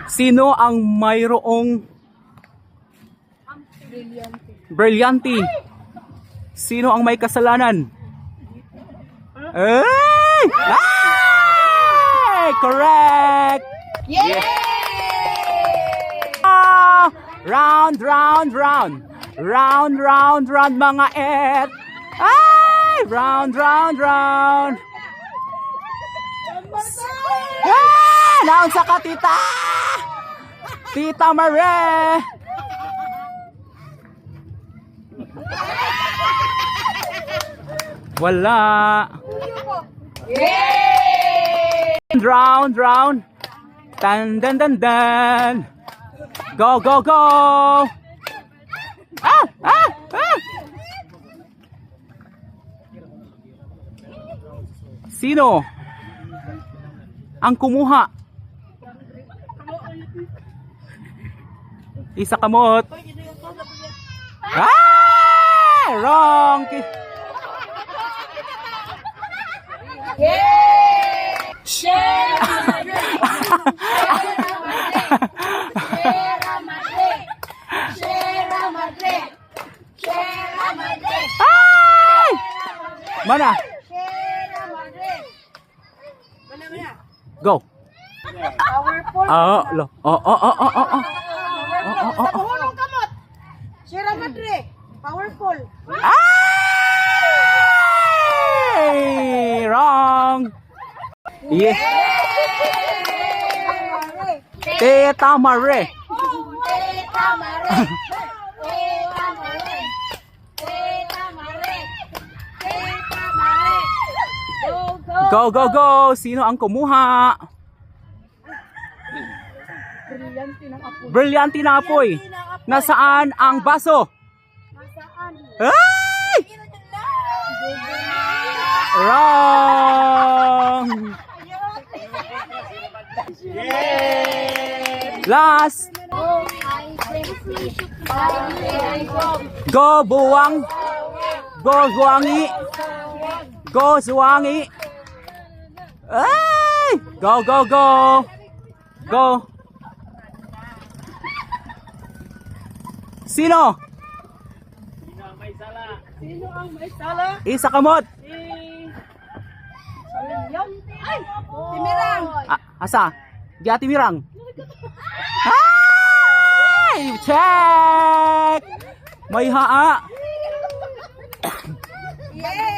Sino ang mayroong brilyante? Sino ang may kasalanan? Ay! Ay! Correct! Yay! Round, round, round. Round, round, round, mga et. Ay! Round, round, round. Ah! Naon sa ka, tita? Tita Mare! Wala. Yay! Round, round. Dan, dan, dan, dan. Go, go, go. Ah, ah, ah. Sino ang kumuha? Isa kamot. Ah! Wrong. Yay! Sierra Madre! Sierra Madre! Sierra Madre! Sierra Madre! Ay! Mana? Sierra Madre! Mana? Go. Powerful. Lo. Sa buhulong kamot. Sierra Madre. Powerful. Ay! Wrong. Yeah. Tita Mare. Teta Mare. Teta Mare. Teta Mare. Teta Mare. Go, Go, go, go. Sino ang kumuha? Brilyante na apoy. Nasaan ang baso? Nasaan? Ay! Wrong. Last. Go buwang. Go buwangi. Go suwangi. Ay! Go, go, go. Go. Sino? Sino ang may sala? Isa kamot. Ay! Timirang! Asa? Di ati mirang. Ay! Check! May haa. Yay!